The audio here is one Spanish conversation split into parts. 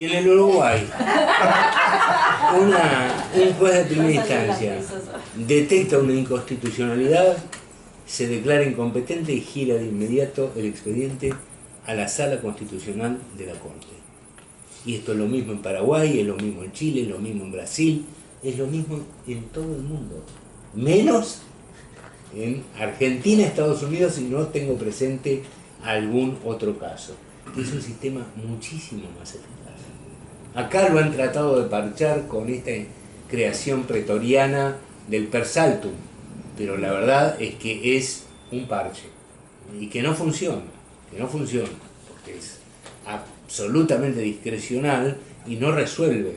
En el Uruguay, un juez de primera instancia detecta una inconstitucionalidad, se declara incompetente y gira de inmediato el expediente a la Sala Constitucional de la Corte. Y esto es lo mismo en Paraguay, es lo mismo en Chile, es lo mismo en Brasil, es lo mismo en todo el mundo, menos en Argentina, Estados Unidos, y no tengo presente algún otro caso. Es un sistema muchísimo más eficaz. Acá lo han tratado de parchar con esta creación pretoriana del per saltum, pero la verdad es que es un parche y que no funciona, porque es absolutamente discrecional y no resuelve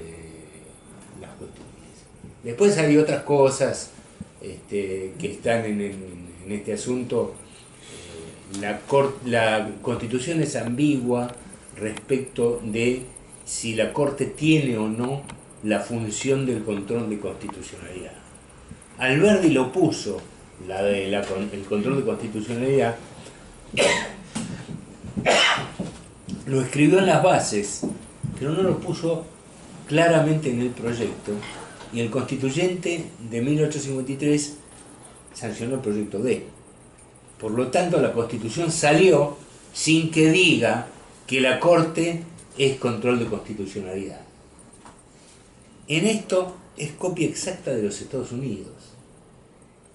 las cuestiones. Después hay otras cosas que están en este asunto. La Constitución es ambigua respecto de si la Corte tiene o no la función del control de constitucionalidad. Alberdi lo puso, el control de constitucionalidad, lo escribió en las bases, pero no lo puso claramente en el proyecto, y el constituyente de 1853 sancionó el proyecto D. Por lo tanto, la Constitución salió sin que diga que la Corte es control de constitucionalidad. En esto es copia exacta de los Estados Unidos.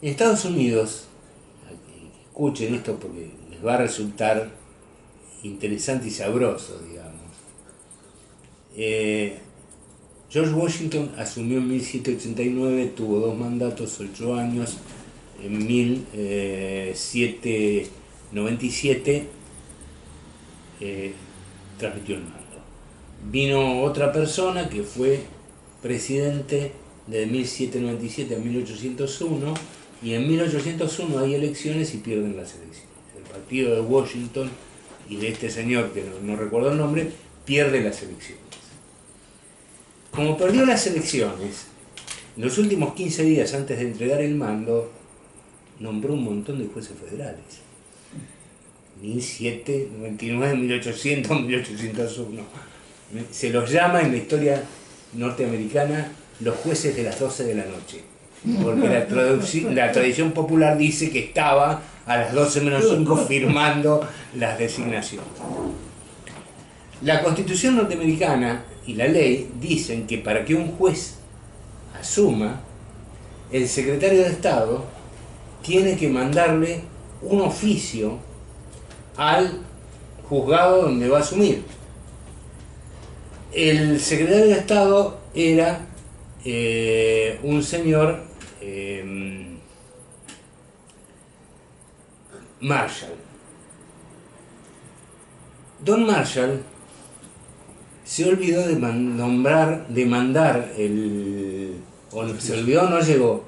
En Estados Unidos, escuchen esto porque les va a resultar interesante y sabroso, digamos. George Washington asumió en 1789, tuvo 2 mandatos, 8 años. En 1797 transmitió el mando. Vino otra persona que fue presidente de 1797 a 1801, y en 1801 hay elecciones y pierden las elecciones. El partido de Washington y de este señor, que no recuerdo el nombre, pierde las elecciones. Como perdió las elecciones, en los últimos 15 días antes de entregar el mando, nombró un montón de jueces federales. 1799, 1800, 1801. Se los llama en la historia norteamericana los jueces de las 12 de la noche. Porque la tradición popular dice que estaba a las 12 menos 5 firmando las designaciones. La Constitución norteamericana y la ley dicen que para que un juez asuma, el secretario de Estado tiene que mandarle un oficio al juzgado donde va a asumir. El secretario de Estado era un señor Marshall. Don Marshall se olvidó de mandar se olvidó, no llegó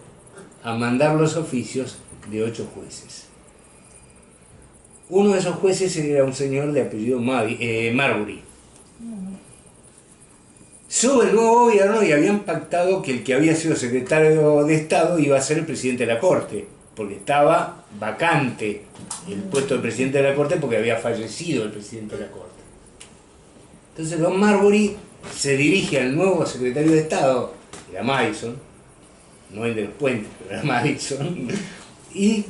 a mandar los oficios de 8 jueces. Uno de esos jueces era un señor de apellido Marbury. Sube el nuevo gobierno y habían pactado que el que había sido secretario de Estado iba a ser el presidente de la Corte, porque estaba vacante el puesto de presidente de la Corte porque había fallecido el presidente de la Corte. Entonces don Marbury se dirige al nuevo secretario de Estado, que era Madison, no el de los puentes, pero era Madison, y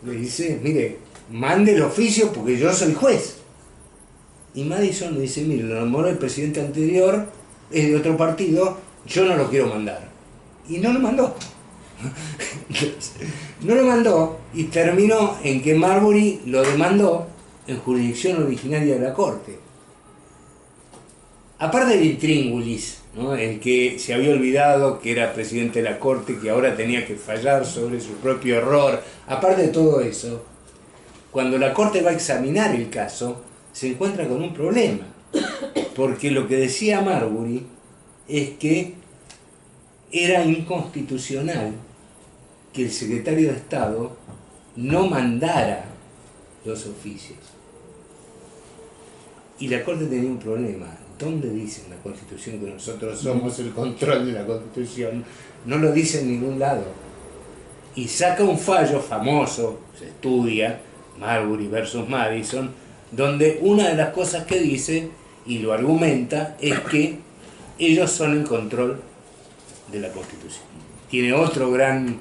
le dice, mire, mande el oficio porque yo soy juez. Y Madison le dice, mire, lo nombró el presidente anterior, es de otro partido, yo no lo quiero mandar. Y no lo mandó. No lo mandó y terminó en que Marbury lo demandó en jurisdicción originaria de la Corte. Aparte del intríngulis, ¿no?, el que se había olvidado que era presidente de la Corte, que ahora tenía que fallar sobre su propio error, aparte de todo eso, cuando la Corte va a examinar el caso, se encuentra con un problema, porque lo que decía Marbury es que era inconstitucional que el secretario de Estado no mandara los oficios. Y la Corte tenía un problema. ¿Dónde dice en la Constitución que nosotros somos el control de la Constitución? No lo dice en ningún lado. Y saca un fallo famoso, se estudia, Marbury versus Madison, donde una de las cosas que dice y lo argumenta, es que ellos son el control de la Constitución. Tiene otro gran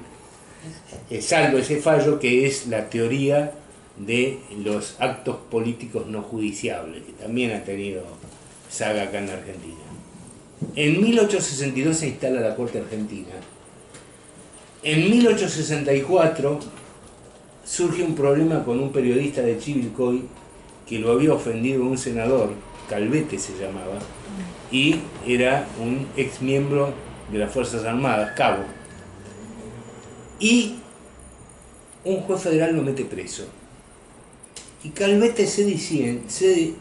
salvo ese fallo, que es la teoría de los actos políticos no judiciables, que también ha tenido saga acá en la Argentina. En 1862 se instala la Corte Argentina. En 1864 surge un problema con un periodista de Chivilcoy que lo había ofendido un senador, Calvete se llamaba, y era un ex miembro de las Fuerzas Armadas, cabo. Y un juez federal lo mete preso. Y Calvete se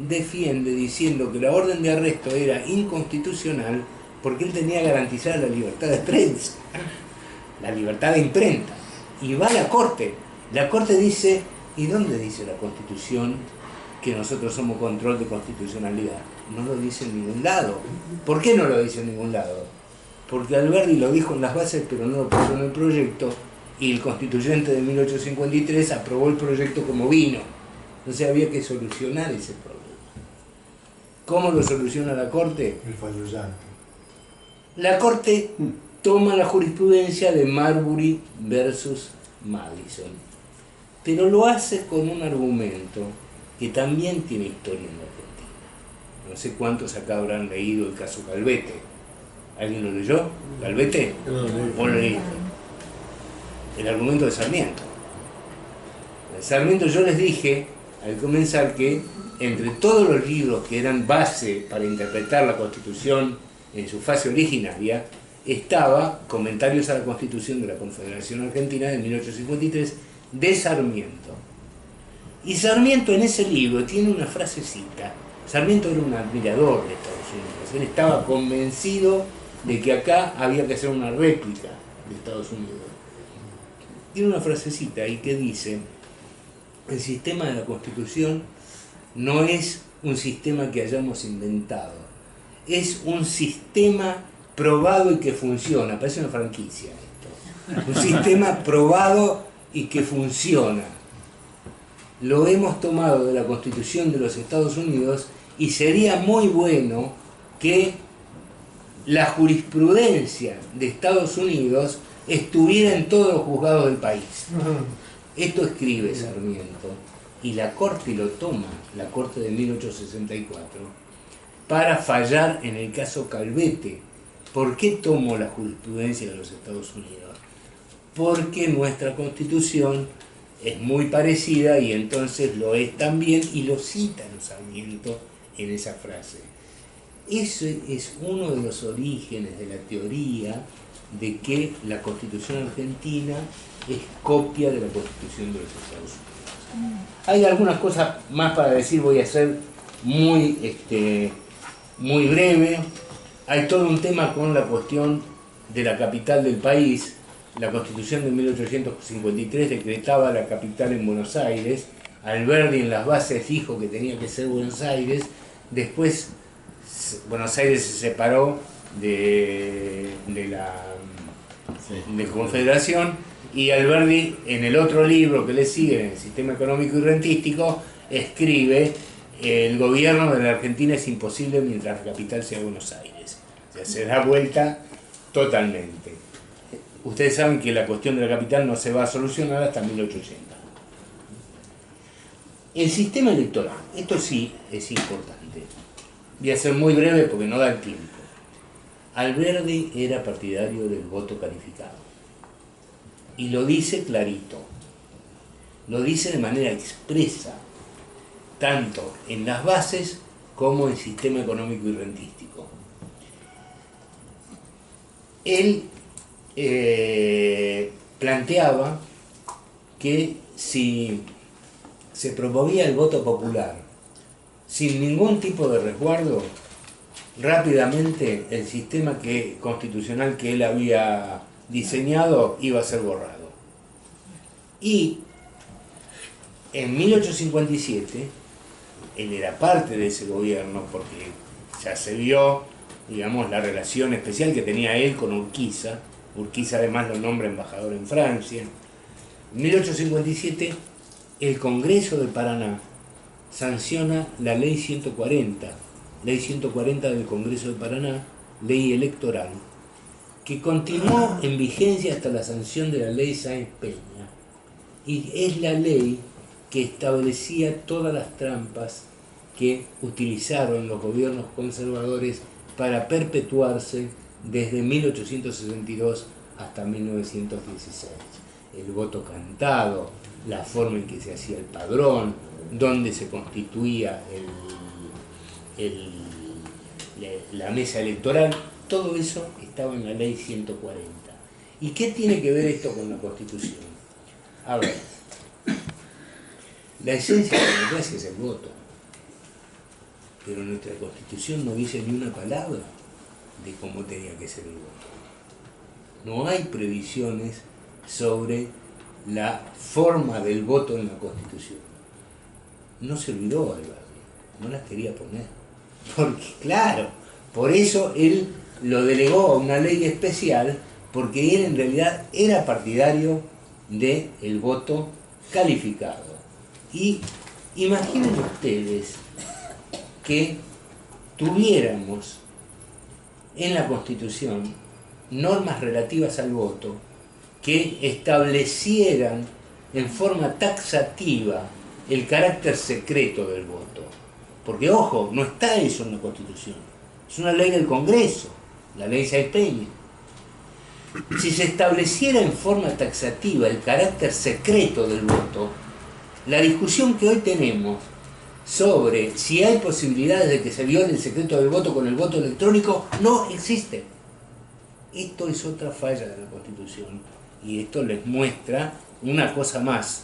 defiende diciendo que la orden de arresto era inconstitucional porque él tenía garantizada la libertad de prensa, la libertad de imprenta. Y va a la Corte. La Corte dice, ¿y dónde dice la Constitución que nosotros somos control de constitucionalidad? No lo dice en ningún lado. ¿Por qué no lo dice en ningún lado? Porque Alberdi lo dijo en las bases, pero no lo puso en el proyecto, y el constituyente de 1853 aprobó el proyecto como vino. Entonces había que solucionar ese problema. ¿Cómo lo soluciona la Corte? El fallo Yankee. La Corte toma la jurisprudencia de Marbury versus Madison, pero lo hace con un argumento que también tiene historia en la Argentina. No sé cuántos acá habrán leído el caso Calvete. ¿Alguien lo leyó? ¿Calvete? ¿O lo leíste? El argumento de Sarmiento. De Sarmiento yo les dije al comenzar que entre todos los libros que eran base para interpretar la Constitución en su fase originaria, estaba Comentarios a la Constitución de la Confederación Argentina de 1853 de Sarmiento. Y Sarmiento en ese libro tiene una frasecita. Sarmiento era un admirador de Estados Unidos. Él estaba convencido de que acá había que hacer una réplica de Estados Unidos. Tiene una frasecita ahí que dice: el sistema de la Constitución no es un sistema que hayamos inventado, es un sistema probado y que funciona. Parece una franquicia esto. Un sistema probado y que funciona. Lo hemos tomado de la Constitución de los Estados Unidos y sería muy bueno que la jurisprudencia de Estados Unidos estuviera en todos los juzgados del país. Esto escribe Sarmiento y la Corte lo toma, la Corte de 1864, para fallar en el caso Calvete. ¿Por qué tomó la jurisprudencia de los Estados Unidos? Porque nuestra Constitución es muy parecida y entonces lo es también, y lo cita en Sarmiento en esa frase. Ese es uno de los orígenes de la teoría de que la Constitución argentina es copia de la Constitución de los Estados Unidos. Hay algunas cosas más para decir, voy a ser muy breve. Hay todo un tema con la cuestión de la capital del país. La Constitución de 1853 decretaba la capital en Buenos Aires. Alberdi en las bases dijo que tenía que ser Buenos Aires. Después Buenos Aires se separó de la Confederación, y Alberdi en el otro libro que le sigue, en el Sistema Económico y Rentístico, escribe: el gobierno de la Argentina es imposible mientras la capital sea Buenos Aires. O sea, se da vuelta totalmente. Ustedes saben que la cuestión de la capital no se va a solucionar hasta 1880. El sistema electoral, esto sí es importante. Voy a ser muy breve porque no da el tiempo. Alberdi era partidario del voto calificado. Y lo dice clarito. Lo dice de manera expresa, tanto en las bases como en el Sistema Económico y Rentístico. Él planteaba que si se promovía el voto popular sin ningún tipo de resguardo, rápidamente el sistema constitucional que él había diseñado iba a ser borrado. Y en 1857, él era parte de ese gobierno porque ya se vio, digamos, la relación especial que tenía él con Urquiza. Urquiza además lo nombra embajador en Francia. En 1857, el Congreso de Paraná sanciona la Ley 140, Ley 140 del Congreso de Paraná, ley electoral, que continuó en vigencia hasta la sanción de la ley Sáenz Peña, y es la ley que establecía todas las trampas que utilizaron los gobiernos conservadores para perpetuarse desde 1862 hasta 1916. El voto cantado, la forma en que se hacía el padrón, dónde se constituía la mesa electoral, todo eso estaba en la ley 140. ¿Y qué tiene que ver esto con la Constitución? A ver, la esencia de la democracia es el voto, pero nuestra Constitución no dice ni una palabra de cómo tenía que ser el voto. No hay previsiones sobre la forma del voto en la Constitución. No se olvidó Alberti, no las quería poner. Porque, claro, por eso él lo delegó a una ley especial, porque él en realidad era partidario del voto calificado. Y imaginen ustedes que tuviéramos en la Constitución normas relativas al voto que establecieran en forma taxativa el carácter secreto del voto. Porque, ojo, no está eso en la Constitución. Es una ley del Congreso, la ley Sáenz Peña. Si se estableciera en forma taxativa el carácter secreto del voto, la discusión que hoy tenemos sobre si hay posibilidades de que se viole el secreto del voto con el voto electrónico no existe. Esto es otra falla de la Constitución, y esto les muestra una cosa más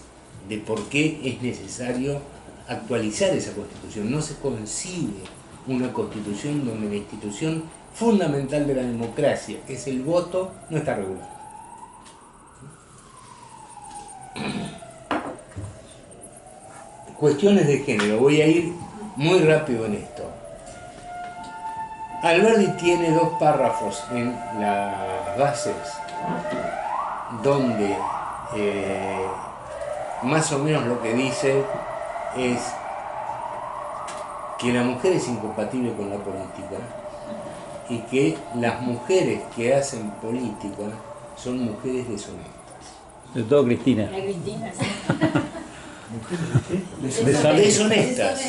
de por qué es necesario actualizar esa Constitución. No se concibe una Constitución donde la institución fundamental de la democracia, que es el voto, no está regulada. Cuestiones de género, voy a ir muy rápido en esto. Alberti tiene dos párrafos en las bases donde más o menos lo que dice es que la mujer es incompatible con la política y que las mujeres que hacen política son mujeres deshonestas. De todo Cristina. La Cristina, sí. Deshonestas.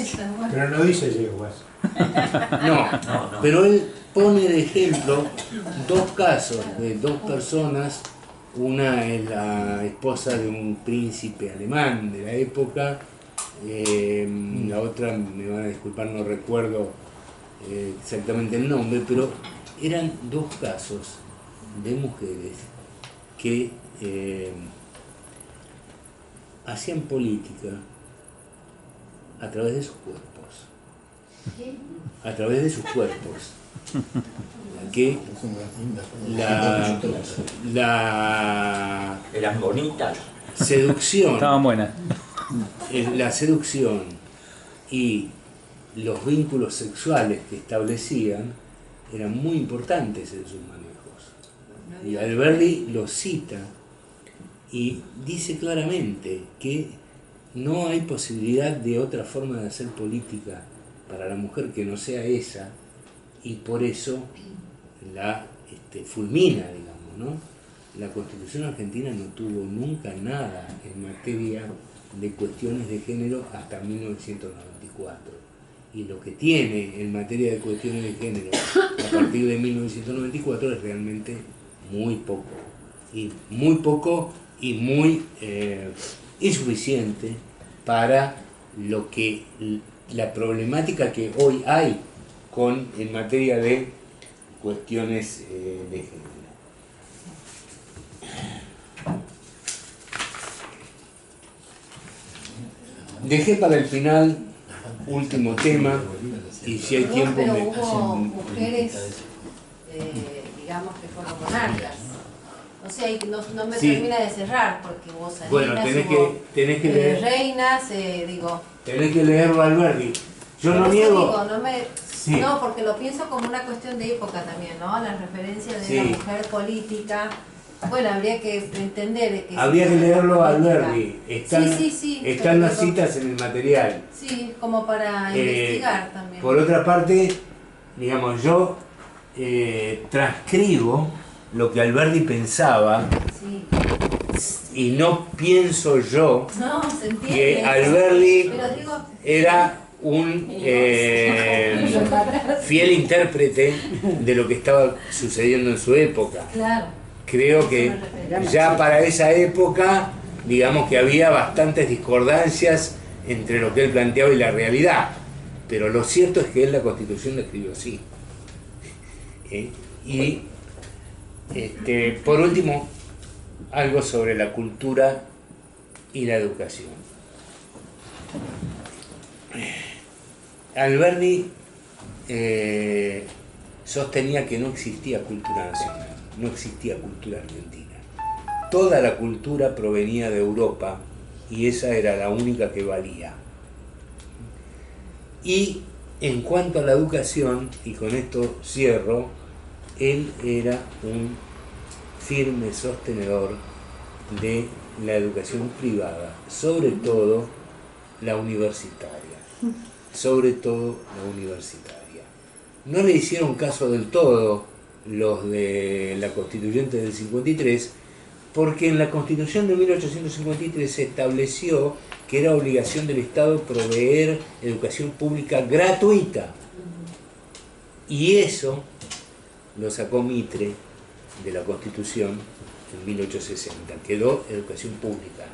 Pero no dice yeguas. No, pero él pone de ejemplo dos casos de dos personas. Una es la esposa de un príncipe alemán de la época, la otra, me van a disculpar, no recuerdo exactamente el nombre, pero eran dos casos de mujeres que hacían política a través de sus cuerpos. A través de sus cuerpos. Que la Eran bonitas. seducción, Estaban buenas. la seducción y los vínculos sexuales que establecían eran muy importantes en sus manejos. Y Alberti lo cita y dice claramente que no hay posibilidad de otra forma de hacer política para la mujer que no sea esa, y por eso la fulmina, digamos, ¿no? La Constitución argentina no tuvo nunca nada en materia de cuestiones de género hasta 1994. Y lo que tiene en materia de cuestiones de género a partir de 1994 es realmente muy poco. Y muy insuficiente para lo que la problemática que hoy hay en materia de cuestiones de género. Dejé para el final, último tema, y si hay tiempo Pero me hubo hacen... mujeres, digamos, que fueron monarcas. O sea, y no me Sí. termina de cerrar, porque hubo Salinas, Bueno, tenés que leer, reinas, digo... tenés que leerlo, Alberti. Yo no Por eso niego... digo, Sí. no, porque lo pienso como una cuestión de época también, ¿no? La referencia de Sí. la mujer política. Bueno, habría que entender que... Habría que leerlo, Alberti. Están Sí, están las pero- citas en el material. Sí, como para Eh, investigar también. por otra parte, digamos, yo transcribo lo que Alberdi pensaba, Sí. y no pienso yo No, se entiende. que Alberdi Pero digo, era un fiel intérprete de lo que estaba sucediendo en su época. claro. Creo que ya para esa época, digamos que había bastantes discordancias entre lo que él planteaba y la realidad, pero lo cierto es que él la Constitución la escribió así. Y por último, algo sobre la cultura y la educación. Alberdi sostenía que no existía cultura nacional, no existía cultura argentina. Toda la cultura provenía de Europa y esa era la única que valía. Y en cuanto a la educación, y con esto cierro, él era un firme sostenedor de la educación privada, sobre todo la universitaria. Sobre todo la universitaria. No le hicieron caso del todo los de la Constituyente del 53, porque en la Constitución de 1853 se estableció que era obligación del Estado proveer educación pública gratuita. Y eso lo sacó Mitre de la Constitución en 1860. Quedó educación pública,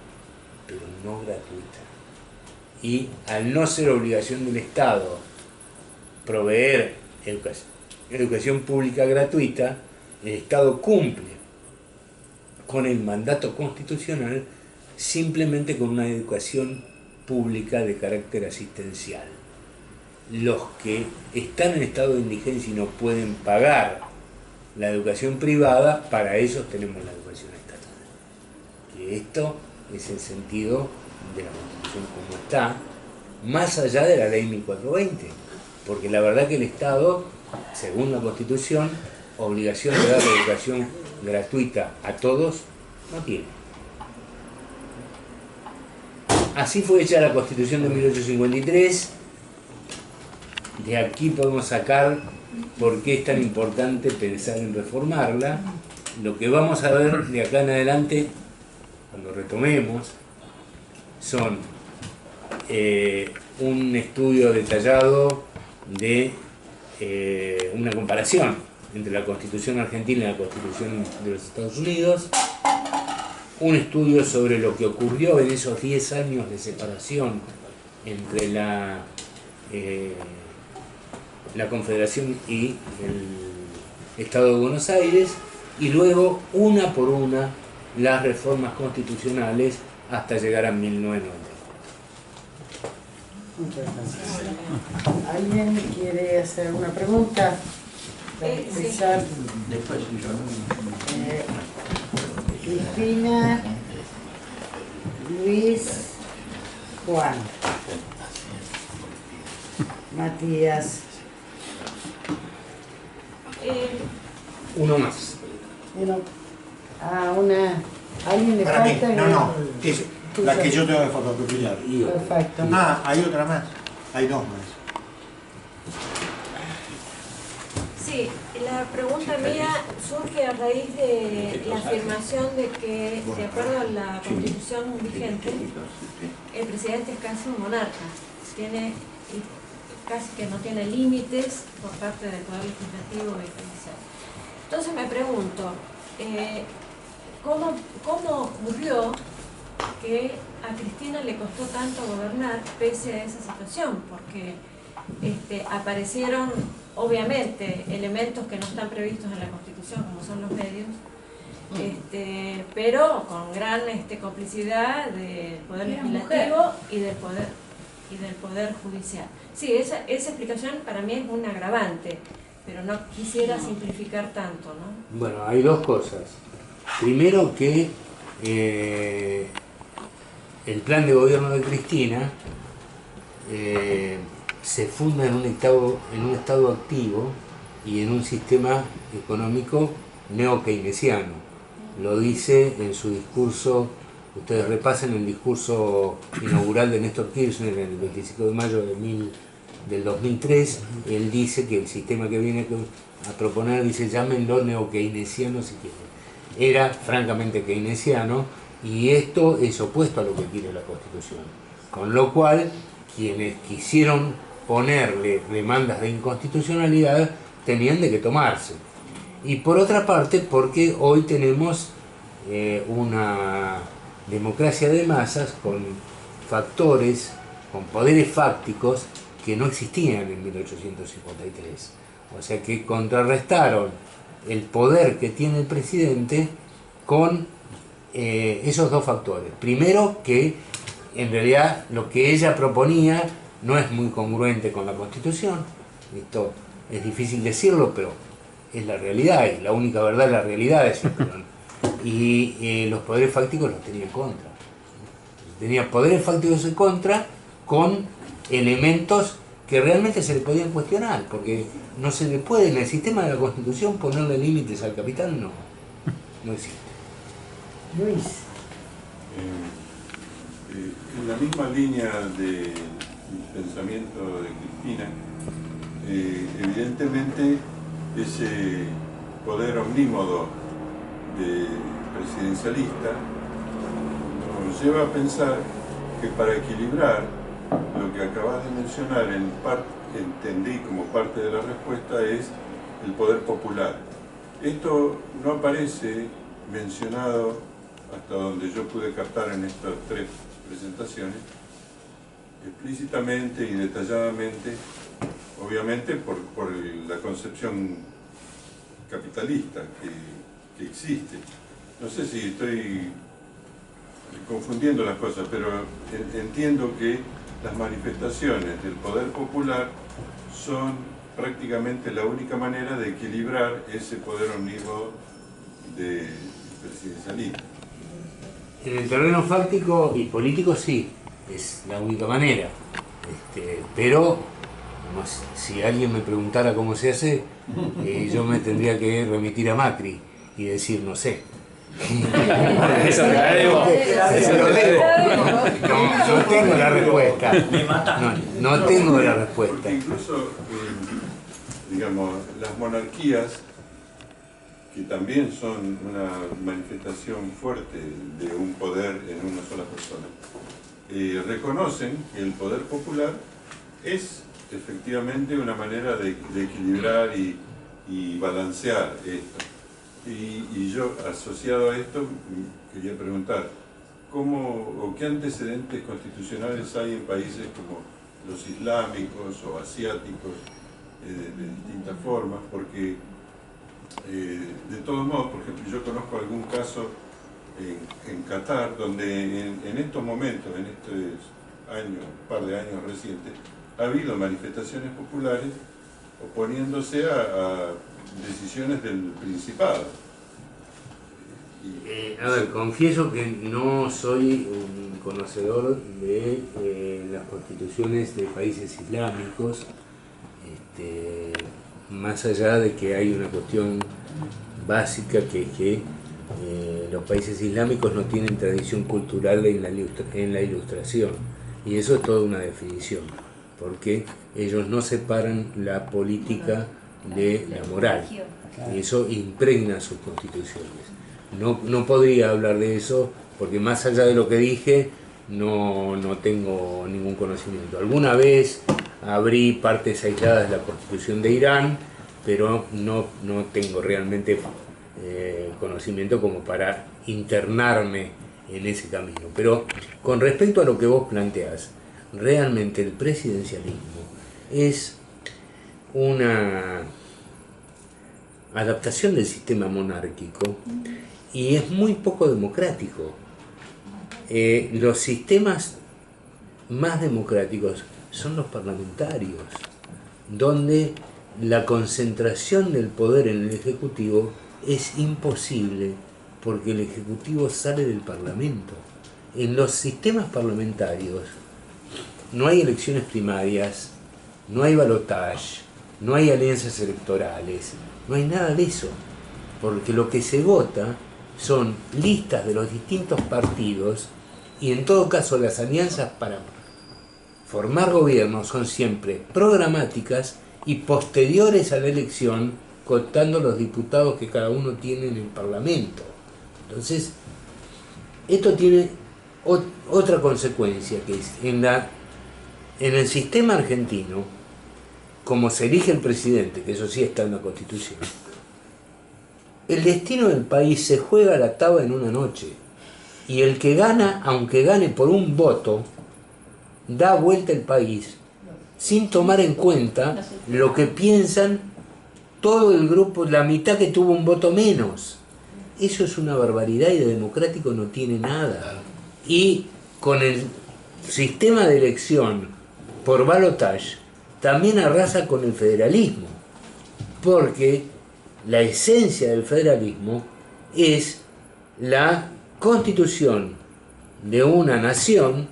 pero no gratuita. Y al no ser obligación del Estado proveer educación pública gratuita, el Estado cumple con el mandato constitucional simplemente con una educación pública de carácter asistencial. Los que están en estado de indigencia y no pueden pagar la educación privada, para ellos tenemos la educación estatal. Que esto es el sentido de la Constitución como está, más allá de la ley 1420, porque la verdad que el Estado, según la Constitución, obligación de dar la educación gratuita a todos, no tiene. Así fue hecha la Constitución de 1853, de aquí podemos sacar por qué es tan importante pensar en reformarla. Lo que vamos a ver de acá en adelante, cuando retomemos, son un estudio detallado de una comparación entre la Constitución argentina y la Constitución de los Estados Unidos, un estudio sobre lo que ocurrió en esos 10 años de separación entre la Confederación y el Estado de Buenos Aires, y luego, una por una, las reformas constitucionales hasta llegar a 1990. Muchas gracias. ¿Alguien quiere hacer una pregunta? Para empezar, Cristina, Luis, Juan, Matías. Uno más. Bueno, ¿alguien le Para mí, falta? no, es la que yo tengo que fotocopiar. Perfecto. Ah, hay otra más, hay dos más. Sí, la pregunta mía surge a raíz de la afirmación de que, de acuerdo a la Constitución vigente, el presidente es casi un monarca, casi que no tiene límites por parte del Poder Legislativo y Judicial. Entonces me pregunto, ¿cómo ocurrió que a Cristina le costó tanto gobernar pese a esa situación? Porque aparecieron obviamente elementos que no están previstos en la Constitución, como son los medios, pero con gran complicidad del Poder Legislativo y del Poder Judicial. Sí, esa explicación para mí es un agravante, pero no quisiera simplificar tanto, ¿no? Bueno, hay dos cosas. Primero que el plan de gobierno de Cristina se funda en un estado activo y en un sistema económico neo-keynesiano. Lo dice en su discurso, ustedes repasen el discurso inaugural de Néstor Kirchner el 25 de mayo de del 2003, él dice que el sistema que viene a proponer, dice, llámenlo neo-keynesiano si quieren. Era francamente keynesiano, y esto es opuesto a lo que quiere la Constitución. Con lo cual, quienes quisieron ponerle demandas de inconstitucionalidad tenían de que tomarse. Y por otra parte, porque hoy tenemos una democracia de masas con factores, con poderes fácticos que no existían en 1853. O sea que contrarrestaron el poder que tiene el presidente con esos dos factores. Primero, que en realidad lo que ella proponía no es muy congruente con la Constitución. Esto es difícil decirlo, pero es la realidad, y la única verdad es la realidad, es y los poderes fácticos los tenía en contra. Tenía poderes fácticos en contra con elementos que realmente se le podían cuestionar, porque no se le puede en el sistema de la Constitución ponerle límites al capital, no existe. Luis. En la misma línea de pensamiento de Cristina, evidentemente ese poder omnímodo de presidencialista nos lleva a pensar que para equilibrar lo que acabas de mencionar, entendí como parte de la respuesta, es el poder popular. Esto no aparece mencionado, hasta donde yo pude captar en estas tres presentaciones, explícitamente y detalladamente, obviamente por la concepción capitalista que existe. No sé si estoy confundiendo las cosas, pero entiendo que las manifestaciones del poder popular son prácticamente la única manera de equilibrar ese poder omnímodo del presidencialismo. En el terreno fáctico y político sí, es la única manera. Pero si alguien me preguntara cómo se hace, yo me tendría que remitir a Macri y decir no sé. Eso te la debo. No tengo la respuesta. No tengo la respuesta. Porque incluso, digamos, las monarquías, que también son una manifestación fuerte de un poder en una sola persona, reconocen que el poder popular es efectivamente una manera de equilibrar y balancear esto. Y yo, asociado a esto, quería preguntar, ¿qué antecedentes constitucionales hay en países como los islámicos o asiáticos de distintas formas? Porque, de todos modos, por ejemplo, yo conozco algún caso en Qatar, donde en estos momentos, en estos años, un par de años recientes, ha habido manifestaciones populares oponiéndose a decisiones del Principado. A ver, confieso que no soy un conocedor de las constituciones de países islámicos, más allá de que hay una cuestión básica que es que los países islámicos no tienen tradición cultural en la ilustración, y eso es toda una definición, porque ellos no separan la política de la moral, y eso impregna sus constituciones. No podría hablar de eso, porque más allá de lo que dije, no tengo ningún conocimiento. Alguna vez abrí partes aisladas de la Constitución de Irán, pero no tengo realmente conocimiento como para internarme en ese camino. Pero con respecto a lo que vos planteás, realmente el presidencialismo es una adaptación del sistema monárquico y es muy poco democrático. Los sistemas más democráticos son los parlamentarios, donde la concentración del poder en el Ejecutivo es imposible porque el Ejecutivo sale del Parlamento. En los sistemas parlamentarios no hay elecciones primarias, no hay balotaje, no hay alianzas electorales, no hay nada de eso, porque lo que se vota son listas de los distintos partidos y en todo caso las alianzas para formar gobiernos son siempre programáticas y posteriores a la elección, contando los diputados que cada uno tiene en el Parlamento. Entonces, esto tiene otra consecuencia, que es en el sistema argentino, como se elige el presidente, que eso sí está en la Constitución, el destino del país se juega a la taba en una noche, y el que gana, aunque gane por un voto, da vuelta el país sin tomar en cuenta lo que piensan todo el grupo, la mitad que tuvo un voto menos. Eso es una barbaridad y de democrático no tiene nada. Y con el sistema de elección por balotage también arrasa con el federalismo, porque la esencia del federalismo es la constitución de una nación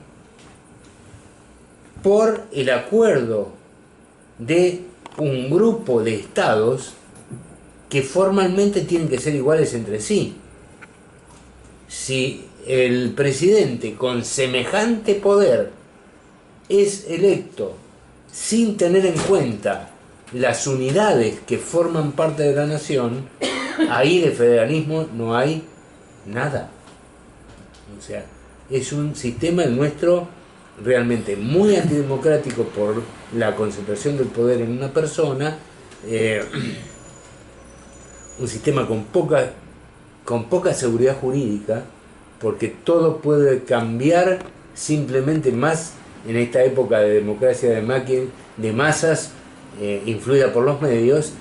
por el acuerdo de un grupo de estados que formalmente tienen que ser iguales entre sí. Si el presidente con semejante poder es electo sin tener en cuenta las unidades que forman parte de la nación, ahí de federalismo no hay nada. O sea, es un sistema el nuestro realmente muy antidemocrático por la concentración del poder en una persona, un sistema con poca seguridad jurídica, porque todo puede cambiar simplemente más en esta época de democracia de masas, influida por los medios.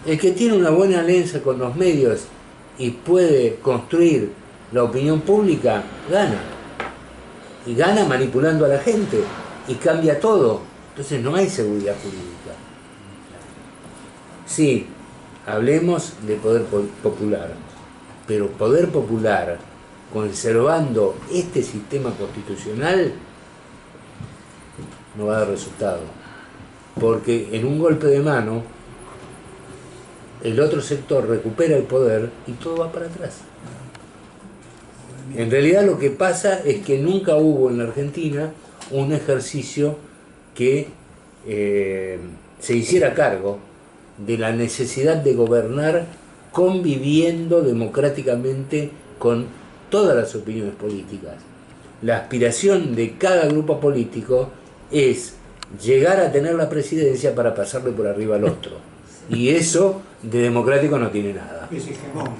El que tiene una buena alianza con los medios y puede construir la opinión pública, gana. Y gana manipulando a la gente y cambia todo. Entonces no hay seguridad jurídica. Sí, hablemos de poder popular, pero poder popular conservando este sistema constitucional no va a dar resultado, porque en un golpe de mano el otro sector recupera el poder y todo va para atrás. En realidad lo que pasa es que nunca hubo en la Argentina un ejercicio que se hiciera cargo de la necesidad de gobernar conviviendo democráticamente con todas las opiniones políticas. La aspiración de cada grupo político es llegar a tener la presidencia para pasarle por arriba al otro. Y eso de democrático no tiene nada. Es hegemónico.